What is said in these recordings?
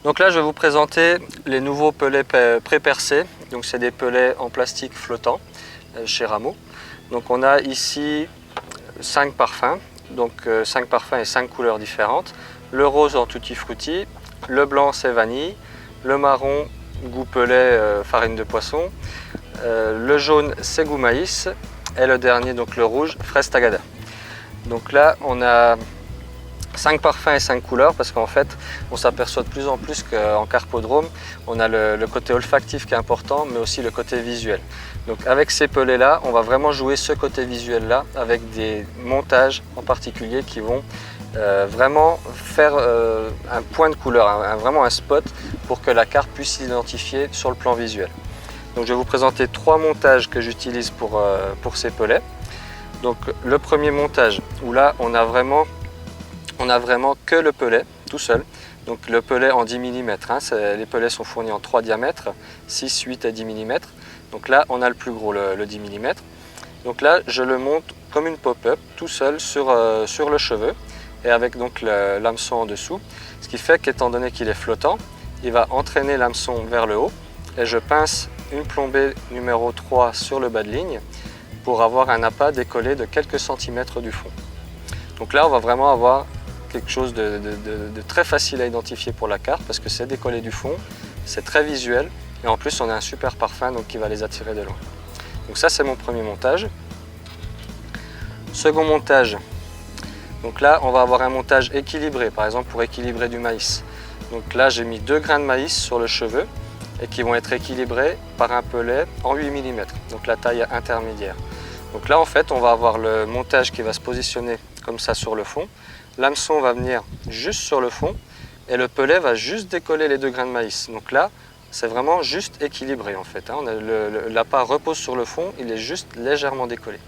Donc là, je vais vous présenter les nouveaux pelets pré-percés. Donc c'est des pelets en plastique flottant chez Ramo. Donc on a ici 5 parfums, donc 5 parfums et 5 couleurs différentes. Le rose en tutti frutti, le blanc c'est vanille, le marron goût pellet farine de poisson, le jaune c'est goût maïs et le dernier donc le rouge fraise tagada. Donc là on a 5 parfums et 5 couleurs parce qu'en fait on s'aperçoit de plus en plus qu'en carpodrome on a le côté olfactif qui est important mais aussi le côté visuel. Donc avec ces pelets là on va vraiment jouer ce côté visuel là avec des montages en particulier qui vont vraiment faire un point de couleur, vraiment un spot pour que la carpe puisse s'identifier sur le plan visuel. Donc je vais vous présenter 3 montages que j'utilise pour ces pelets. Donc le premier montage où là on a vraiment que le pelet tout seul. Donc le pelet en 10 mm, les pellets sont fournis en 3 diamètres, 6, 8 et 10 mm. Donc là on a le plus gros, le 10 mm. Donc là je le monte comme une pop-up tout seul sur le cheveu et avec donc l'hameçon en dessous. Ce qui fait qu'étant donné qu'il est flottant, il va entraîner l'hameçon vers le haut et je pince une plombée numéro 3 sur le bas de ligne pour avoir un appât décollé de quelques centimètres du fond. Donc là on va vraiment avoir quelque chose de très facile à identifier pour la carpe parce que c'est décollé du fond, c'est très visuel et en plus on a un super parfum donc qui va les attirer de loin. Donc ça c'est mon premier montage. Second montage, donc là on va avoir un montage équilibré, par exemple pour équilibrer du maïs. Donc là j'ai mis 2 grains de maïs sur le cheveu et qui vont être équilibrés par un pelet en 8 mm, donc la taille intermédiaire. Donc là en fait on va avoir le montage qui va se positionner comme ça sur le fond. L'hameçon va venir juste sur le fond et le pelet va juste décoller les 2 grains de maïs. Donc là, c'est vraiment juste équilibré en fait. L'appât repose sur le fond, il est juste légèrement décollé.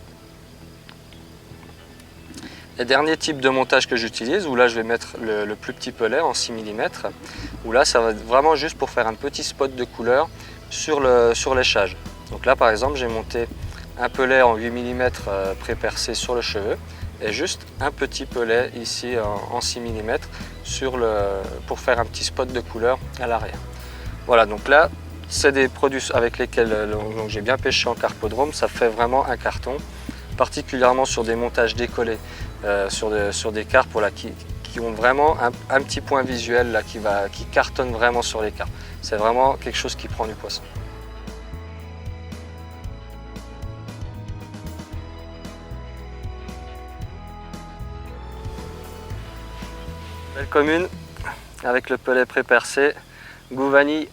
Et dernier type de montage que j'utilise, où là je vais mettre le plus petit pelet en 6 mm, où là ça va être vraiment juste pour faire un petit spot de couleur sur l'échage. Donc là par exemple j'ai monté un pelet en 8 mm pré-percé sur le cheveu et juste un petit pelet ici en 6 mm pour faire un petit spot de couleur à l'arrière. Voilà, donc là c'est des produits avec lesquels j'ai bien pêché en carpodrome, ça fait vraiment un carton, particulièrement sur des montages décollés, sur des carpes voilà, qui ont vraiment un petit point visuel là, qui cartonne vraiment sur les carpes. C'est vraiment quelque chose qui prend du poisson. Belle commune avec le pelet pré-percé, goût vanille.